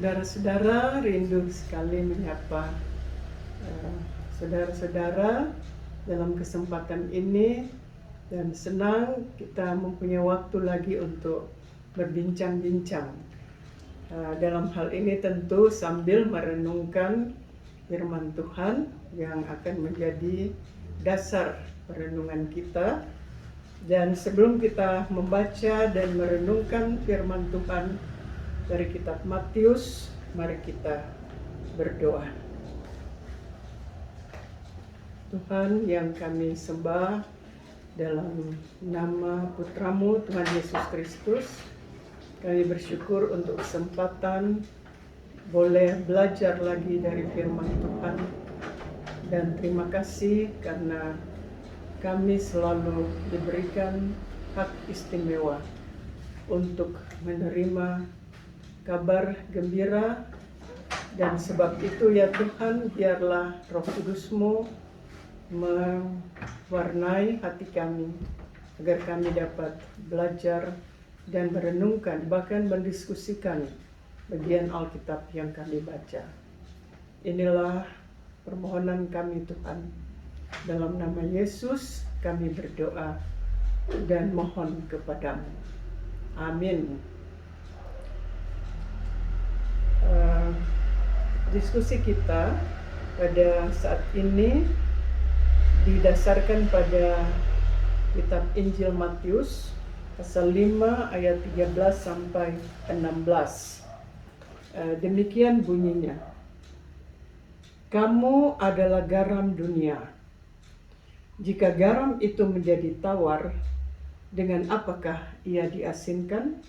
Saudara-saudara, rindu sekali menyapa saudara-saudara dalam kesempatan ini, dan senang kita mempunyai waktu lagi untuk berbincang-bincang. Dalam hal ini tentu sambil merenungkan firman Tuhan yang akan menjadi dasar perenungan kita. Dan sebelum kita membaca dan merenungkan firman Tuhan dari kitab Matius, mari kita berdoa. Tuhan yang kami sembah, dalam nama Putramu Tuhan Yesus Kristus, kami bersyukur untuk kesempatan boleh belajar lagi dari firman Tuhan. Dan terima kasih karena kami selalu diberikan hak istimewa untuk menerima kabar gembira. Dan sebab itu ya Tuhan, biarlah Roh Kudus-Mu mewarnai hati kami, agar kami dapat belajar dan merenungkan, bahkan mendiskusikan bagian Alkitab yang kami baca. Inilah permohonan kami Tuhan. Dalam nama Yesus kami berdoa dan mohon kepadamu. Amin. Diskusi kita pada saat ini didasarkan pada kitab Injil Matius pasal 5 ayat 13 sampai 16. Demikian bunyinya. Kamu adalah garam dunia. Jika garam itu menjadi tawar, dengan apakah ia diasinkan?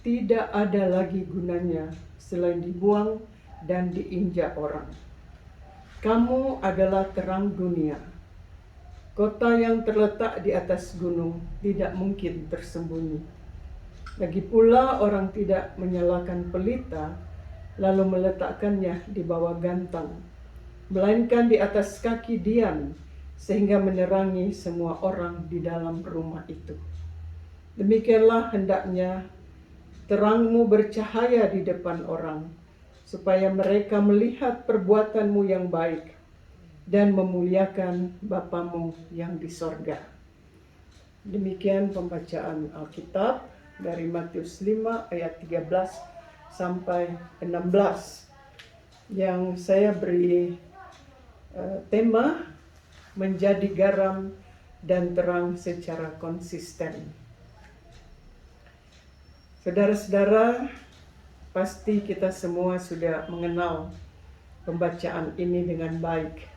Tidak ada lagi gunanya selain dibuang dan diinjak orang. Kamu adalah terang dunia. Kota yang terletak di atas gunung tidak mungkin tersembunyi. Lagi pula orang tidak menyalakan pelita lalu meletakkannya di bawah gantang, melainkan di atas kaki dian, sehingga menerangi semua orang di dalam rumah itu. Demikianlah hendaknya terangmu bercahaya di depan orang, supaya mereka melihat perbuatanmu yang baik dan memuliakan Bapamu yang di sorga. Demikian pembacaan Alkitab dari Matius 5 ayat 13 sampai 16, yang saya beri tema menjadi garam dan terang secara konsisten. Saudara-saudara, pasti kita semua sudah mengenal pembacaan ini dengan baik.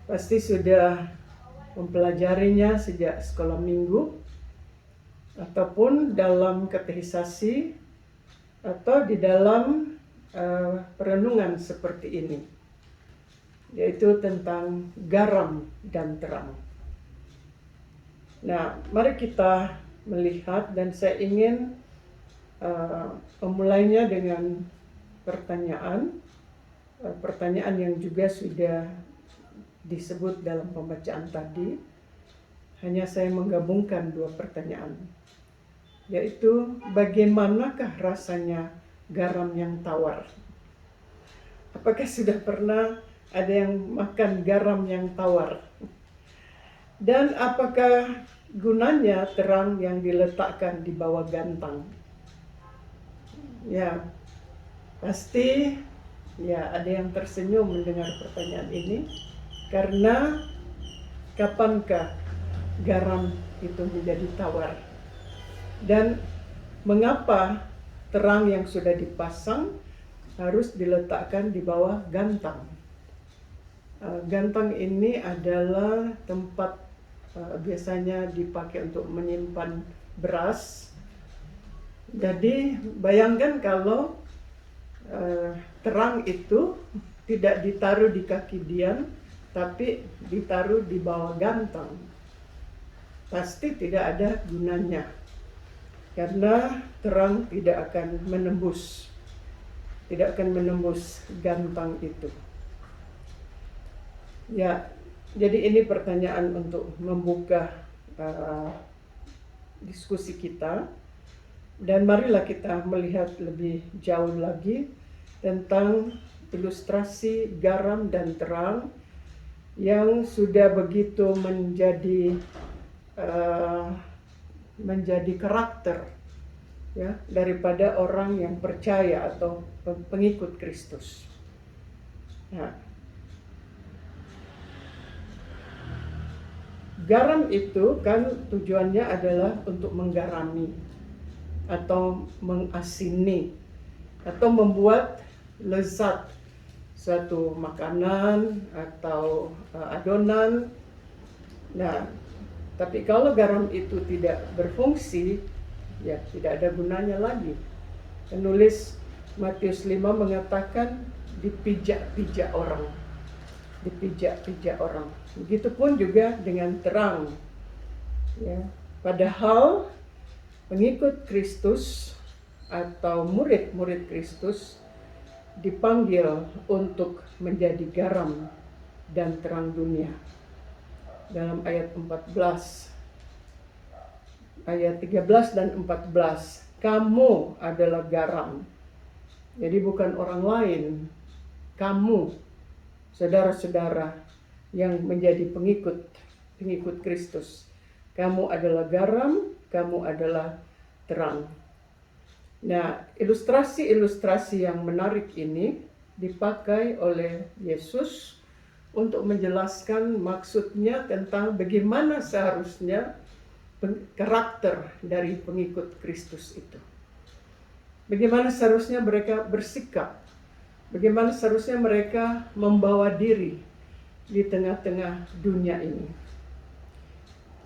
Pasti sudah mempelajarinya sejak sekolah minggu, ataupun dalam katekisasi, atau di dalam perenungan seperti ini, yaitu tentang garam dan terang. Nah, mari kita melihat, dan saya ingin memulainya dengan pertanyaan yang juga sudah disebut dalam pembacaan tadi. Hanya saya menggabungkan dua pertanyaan, yaitu bagaimanakah rasanya garam yang tawar? Apakah sudah pernah ada yang makan garam yang tawar? Dan apakah gunanya terang yang diletakkan di bawah gantang? Ya, pasti ya ada yang tersenyum mendengar pertanyaan ini, karena kapankah garam itu menjadi tawar? Dan mengapa terang yang sudah dipasang harus diletakkan di bawah gantang? Gantang ini adalah tempat biasanya dipakai untuk menyimpan beras. Jadi bayangkan kalau terang itu tidak ditaruh di kaki dian, tapi ditaruh di bawah gantang. Pasti tidak ada gunanya, karena terang tidak akan menembus gantang itu. Ya, jadi ini pertanyaan untuk membuka diskusi kita. Dan marilah kita melihat lebih jauh lagi tentang ilustrasi garam dan terang yang sudah begitu menjadi karakter ya daripada orang yang percaya atau pengikut Kristus. Nah, garam itu kan tujuannya adalah untuk menggarami atau mengasini atau membuat lezat suatu makanan atau adonan. Nah, tapi kalau garam itu tidak berfungsi, ya tidak ada gunanya lagi. Penulis Matius 5 mengatakan dipijak-pijak orang. Dipijak-pijak orang. Begitupun juga dengan terang. Ya, padahal pengikut Kristus atau murid-murid Kristus dipanggil untuk menjadi garam dan terang dunia. Dalam ayat 14, ayat 13 dan 14, kamu adalah garam. Jadi bukan orang lain, kamu, saudara-saudara yang menjadi pengikut Kristus. Kamu adalah garam, kamu adalah terang. Nah, ilustrasi-ilustrasi yang menarik ini dipakai oleh Yesus untuk menjelaskan maksudnya tentang bagaimana seharusnya karakter dari pengikut Kristus itu. Bagaimana seharusnya mereka bersikap, bagaimana seharusnya mereka membawa diri di tengah-tengah dunia ini.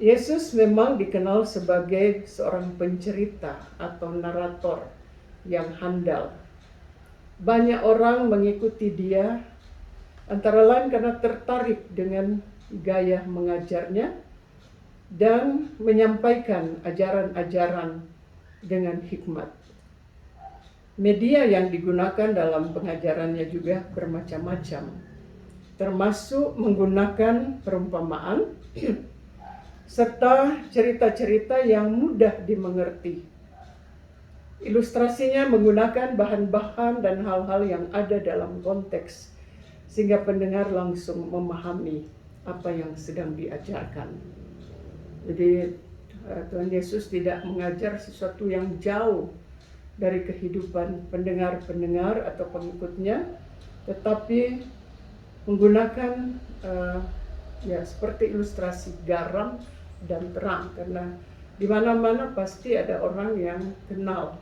Yesus memang dikenal sebagai seorang pencerita atau narator yang handal. Banyak orang mengikuti dia antara lain karena tertarik dengan gaya mengajarnya dan menyampaikan ajaran-ajaran dengan hikmat. Media yang digunakan dalam pengajarannya juga bermacam-macam, termasuk menggunakan perumpamaan serta cerita-cerita yang mudah dimengerti. Ilustrasinya menggunakan bahan-bahan dan hal-hal yang ada dalam konteks, sehingga pendengar langsung memahami apa yang sedang diajarkan. Jadi Tuhan Yesus tidak mengajar sesuatu yang jauh dari kehidupan pendengar-pendengar atau pengikutnya, tetapi menggunakan seperti ilustrasi garam dan terang, karena di mana-mana pasti ada orang yang kenal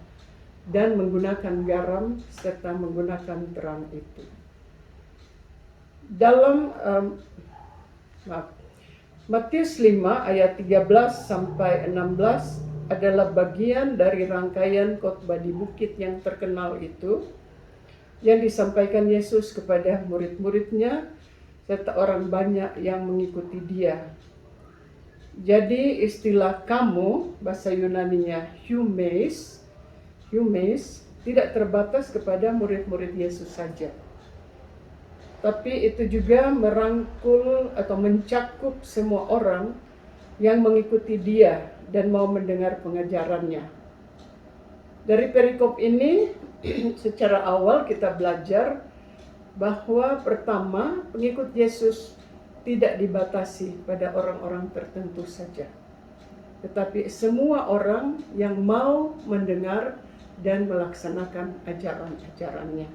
dan menggunakan garam serta menggunakan terang itu. Dalam Matius 5 ayat 13 sampai 16 adalah bagian dari rangkaian khotbah di bukit yang terkenal itu yang disampaikan Yesus kepada murid-muridnya serta orang banyak yang mengikuti dia. Jadi istilah kamu, bahasa Yunaninya humes, tidak terbatas kepada murid-murid Yesus saja. Tapi itu juga merangkul atau mencakup semua orang yang mengikuti dia dan mau mendengar pengajarannya. Dari perikop ini, secara awal kita belajar bahwa pertama, pengikut Yesus tidak dibatasi pada orang-orang tertentu saja, tetapi semua orang yang mau mendengar dan melaksanakan ajaran-ajarannya.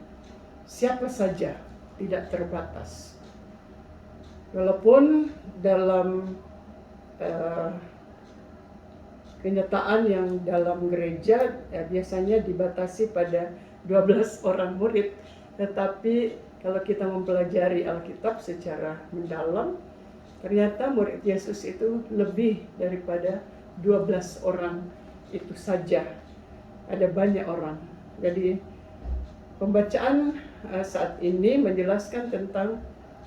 Siapa saja, tidak terbatas. Walaupun dalam kenyataan yang dalam gereja biasanya dibatasi pada 12 orang murid, tetapi kalau kita mempelajari Alkitab secara mendalam, ternyata murid Yesus itu lebih daripada 12 orang itu saja. Ada banyak orang. Jadi pembacaan saat ini menjelaskan tentang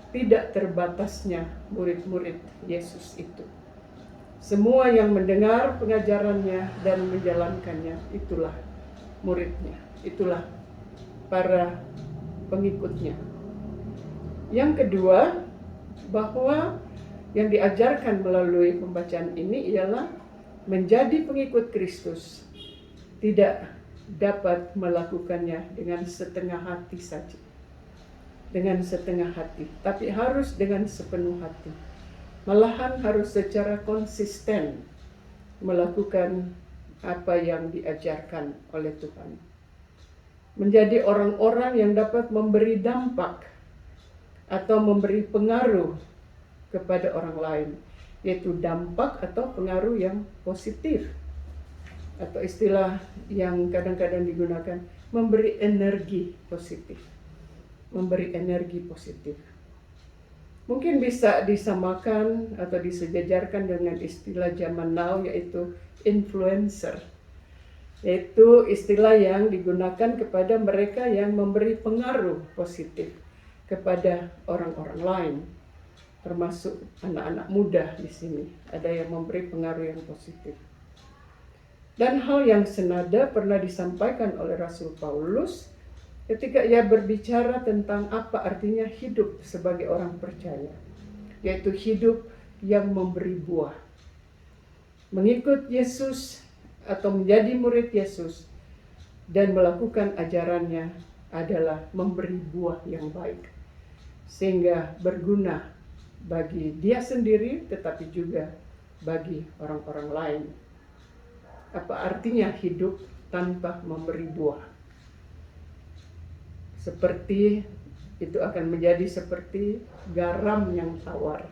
tidak terbatasnya murid-murid Yesus itu. Semua yang mendengar pengajarannya dan menjalankannya, itulah muridnya, itulah para pengikutnya. Yang kedua, bahwa yang diajarkan melalui pembacaan ini ialah menjadi pengikut Kristus tidak dapat melakukannya dengan setengah hati saja. Dengan setengah hati, tapi harus dengan sepenuh hati. Malahan harus secara konsisten melakukan apa yang diajarkan oleh Tuhan. Menjadi orang-orang yang dapat memberi dampak atau memberi pengaruh kepada orang lain, yaitu dampak atau pengaruh yang positif. Atau istilah yang kadang-kadang digunakan, memberi energi positif. Memberi energi positif. Mungkin bisa disamakan atau disejajarkan dengan istilah zaman now, yaitu influencer. Yaitu istilah yang digunakan kepada mereka yang memberi pengaruh positif kepada orang-orang lain. Termasuk anak-anak muda di sini, ada yang memberi pengaruh yang positif. Dan hal yang senada pernah disampaikan oleh Rasul Paulus ketika ia berbicara tentang apa artinya hidup sebagai orang percaya, yaitu hidup yang memberi buah. Mengikut Yesus atau menjadi murid Yesus dan melakukan ajarannya adalah memberi buah yang baik, sehingga berguna bagi dia sendiri tetapi juga bagi orang-orang lain. Apa artinya hidup tanpa memberi buah? Seperti itu akan menjadi seperti garam yang tawar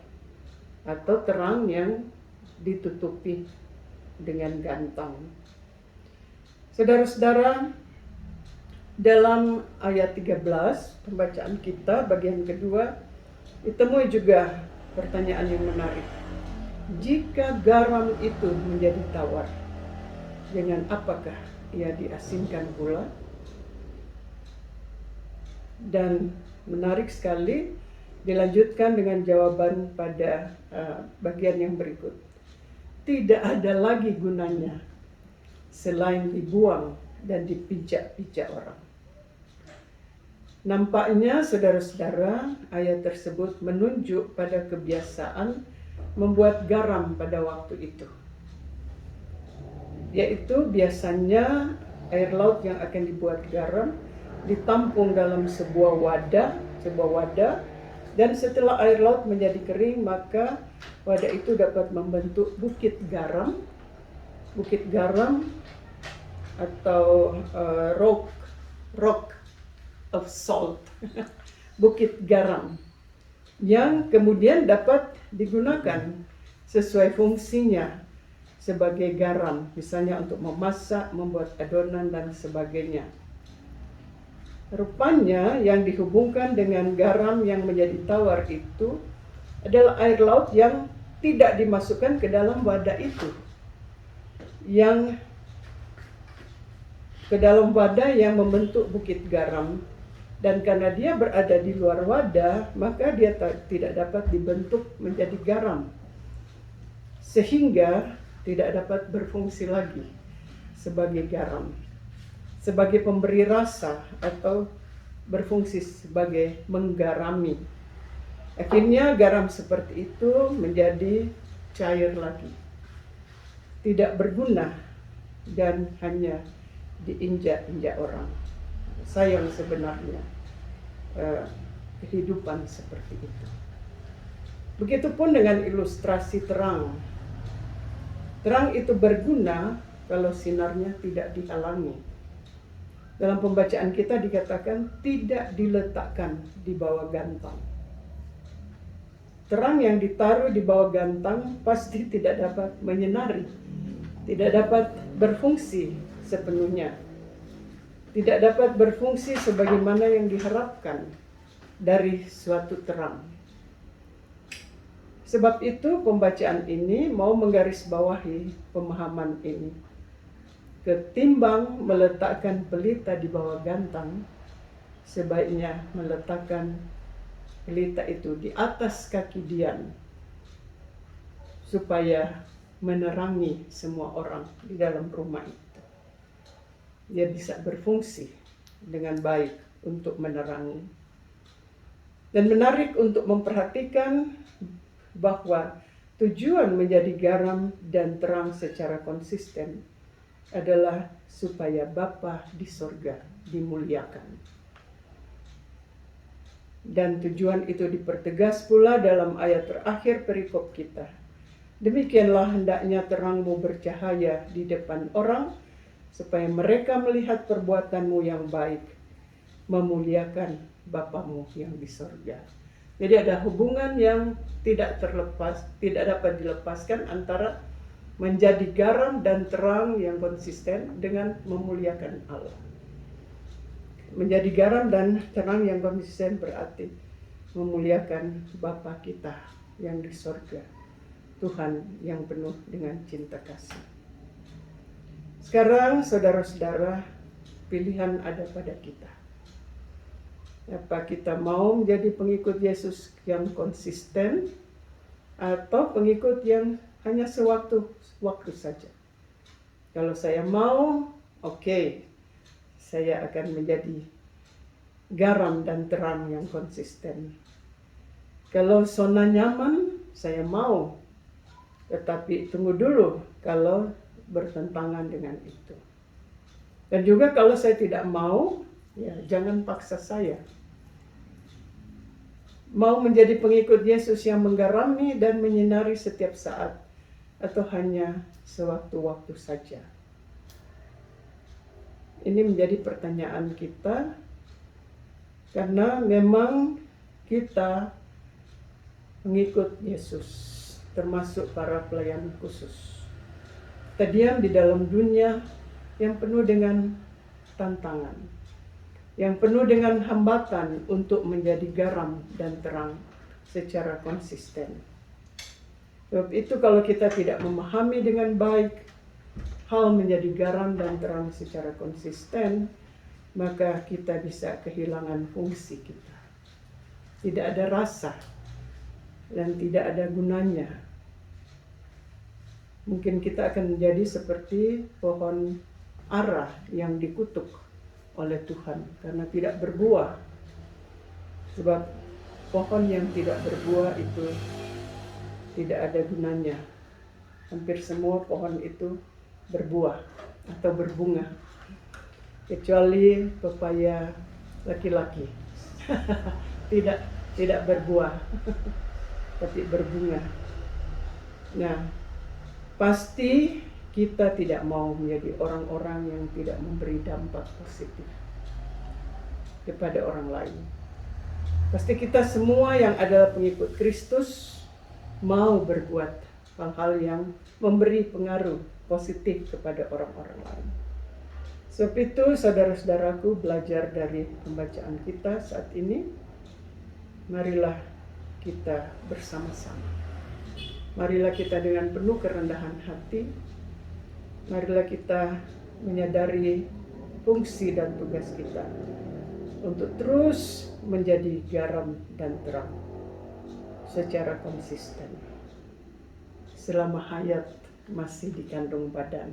atau terang yang ditutupi dengan gantang. Saudara-saudara, dalam ayat 13 pembacaan kita bagian kedua ditemui juga pertanyaan yang menarik. Jika garam itu menjadi tawar, dengan apakah ia diasinkan pula? Dan menarik sekali dilanjutkan dengan jawaban pada bagian yang berikut. Tidak ada lagi gunanya selain dibuang dan dipijak-pijak orang. Nampaknya saudara-saudara, ayat tersebut menunjuk pada kebiasaan membuat garam pada waktu itu. Yaitu biasanya air laut yang akan dibuat garam ditampung dalam sebuah wadah, dan setelah air laut menjadi kering, maka wadah itu dapat membentuk bukit garam atau rock of salt, bukit garam, yang kemudian dapat digunakan sesuai fungsinya sebagai garam, misalnya untuk memasak, membuat adonan dan sebagainya. Rupanya yang dihubungkan dengan garam yang menjadi tawar itu adalah air laut yang tidak dimasukkan ke dalam wadah itu. Yang ke dalam wadah yang membentuk bukit garam, dan karena dia berada di luar wadah, maka dia tidak dapat dibentuk menjadi garam, sehingga tidak dapat berfungsi lagi sebagai garam, sebagai pemberi rasa atau berfungsi sebagai menggarami. Akhirnya garam seperti itu menjadi cair lagi, tidak berguna dan hanya diinjak-injak orang. Sayang sebenarnya kehidupan seperti itu. Begitupun dengan ilustrasi terang. Terang itu berguna kalau sinarnya tidak dihalangi. Dalam pembacaan kita dikatakan tidak diletakkan di bawah gantang. Terang yang ditaruh di bawah gantang pasti tidak dapat menyinari, tidak dapat berfungsi sepenuhnya, tidak dapat berfungsi sebagaimana yang diharapkan dari suatu terang. Sebab itu pembacaan ini mau menggarisbawahi pemahaman ini. Ketimbang meletakkan pelita di bawah gantang, sebaiknya meletakkan pelita itu di atas kaki Dian, supaya menerangi semua orang di dalam rumah itu. Dia bisa berfungsi dengan baik untuk menerangi. Dan menarik untuk memperhatikan bahwa tujuan menjadi garam dan terang secara konsisten adalah supaya Bapa di sorga dimuliakan. Dan tujuan itu dipertegas pula dalam ayat terakhir perikop kita. Demikianlah hendaknya terangmu bercahaya di depan orang, supaya mereka melihat perbuatanmu yang baik, memuliakan Bapamu yang di sorga. Jadi ada hubungan yang tidak dapat dilepaskan antara menjadi garam dan terang yang konsisten dengan memuliakan Allah. Menjadi garam dan terang yang konsisten berarti memuliakan Bapa kita yang di sorga, Tuhan yang penuh dengan cinta kasih. Sekarang saudara-saudara, pilihan ada pada kita. Apa kita mau menjadi pengikut Yesus yang konsisten atau pengikut yang hanya sewaktu-waktu saja? Kalau saya mau, oke, saya akan menjadi garam dan terang yang konsisten. Kalau zona nyaman, saya mau. Tetapi tunggu dulu kalau bertentangan dengan itu. Dan juga kalau saya tidak mau, ya jangan paksa saya. Mau menjadi pengikut Yesus yang menggarami dan menyinari setiap saat, atau hanya sewaktu-waktu saja? Ini menjadi pertanyaan kita, karena memang kita mengikut Yesus, termasuk para pelayan khusus. Kita diam di dalam dunia yang penuh dengan tantangan, yang penuh dengan hambatan untuk menjadi garam dan terang secara konsisten. Sebab itu kalau kita tidak memahami dengan baik hal menjadi garam dan terang secara konsisten, maka kita bisa kehilangan fungsi kita. Tidak ada rasa dan tidak ada gunanya. Mungkin kita akan menjadi seperti pohon ara yang dikutuk oleh Tuhan karena tidak berbuah. Sebab pohon yang tidak berbuah itu tidak ada gunanya. Hampir semua pohon itu berbuah atau berbunga, kecuali pepaya laki-laki tidak berbuah tapi berbunga. Nah, pasti kita tidak mau menjadi orang-orang yang tidak memberi dampak positif kepada orang lain. Pasti kita semua yang adalah pengikut Kristus mau berbuat hal-hal yang memberi pengaruh positif kepada orang-orang lain. Sebab itu saudara-saudaraku, belajar dari pembacaan kita saat ini, marilah kita bersama-sama. Marilah kita dengan penuh kerendahan hati, marilah kita menyadari fungsi dan tugas kita untuk terus menjadi garam dan terang secara konsisten selama hayat masih dikandung badan.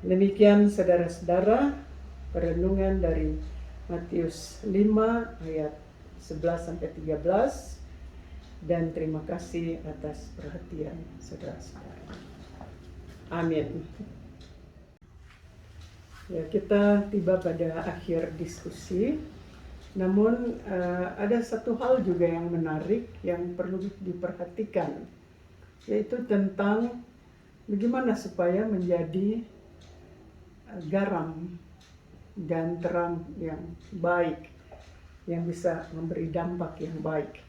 Demikian saudara-saudara, perenungan dari Matius 5 ayat 11-13, dan terima kasih atas perhatian saudara-saudara. Amin. Ya, kita tiba pada akhir diskusi. Namun ada satu hal juga yang menarik yang perlu diperhatikan, yaitu tentang bagaimana supaya menjadi garam dan terang yang baik, yang bisa memberi dampak yang baik.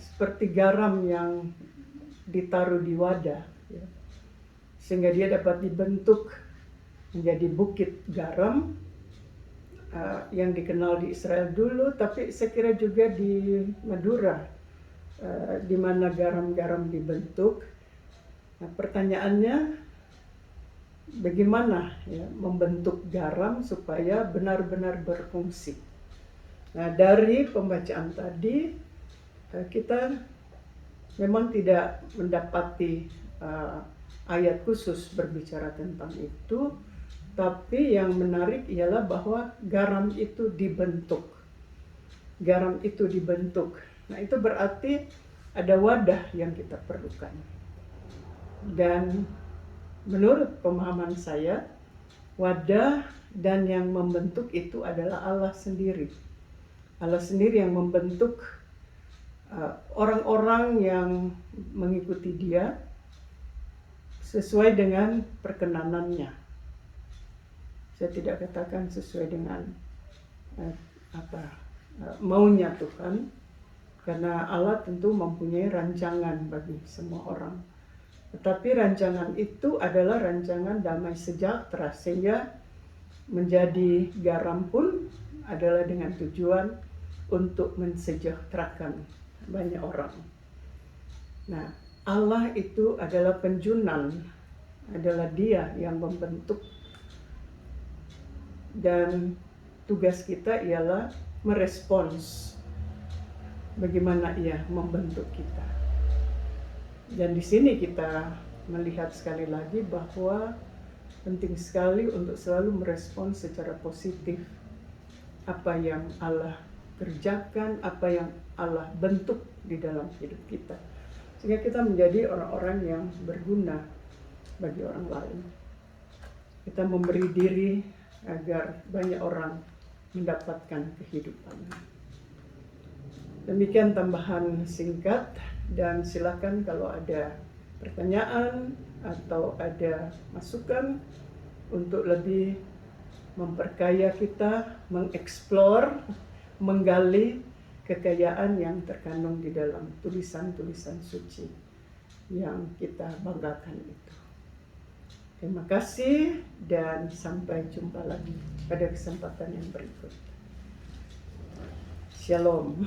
Seperti garam yang ditaruh di wadah, ya, sehingga dia dapat dibentuk menjadi bukit garam, yang dikenal di Israel dulu, tapi saya kira juga di Madura, di mana garam-garam dibentuk. Nah, pertanyaannya, bagaimana ya membentuk garam supaya benar-benar berfungsi? Nah, dari pembacaan tadi kita memang tidak mendapati ayat khusus berbicara tentang itu, tapi yang menarik ialah bahwa garam itu dibentuk. Garam itu dibentuk. Nah, itu berarti ada wadah yang kita perlukan. Dan menurut pemahaman saya, wadah dan yang membentuk itu adalah Allah sendiri. Allah sendiri yang membentuk orang-orang yang mengikuti Dia sesuai dengan perkenanannya. Saya tidak katakan sesuai dengan maunya Tuhan, karena Allah tentu mempunyai rancangan bagi semua orang. Tetapi rancangan itu adalah rancangan damai sejahtera, sehingga menjadi garam pun adalah dengan tujuan untuk mensejahterakan banyak orang. Nah, Allah itu adalah penjunan, adalah Dia yang membentuk, dan tugas kita ialah merespons bagaimana Ia membentuk kita. Dan di sini kita melihat sekali lagi bahwa penting sekali untuk selalu merespons secara positif apa yang Allah kerjakan, apa yang Allah bentuk di dalam hidup kita, sehingga kita menjadi orang-orang yang berguna bagi orang lain. Kita memberi diri agar banyak orang mendapatkan kehidupan. Demikian tambahan singkat, dan silakan kalau ada pertanyaan atau ada masukan untuk lebih memperkaya kita, mengeksplor, menggali kekayaan yang terkandung di dalam tulisan-tulisan suci yang kita banggakan itu. Terima kasih dan sampai jumpa lagi pada kesempatan yang berikut. Shalom.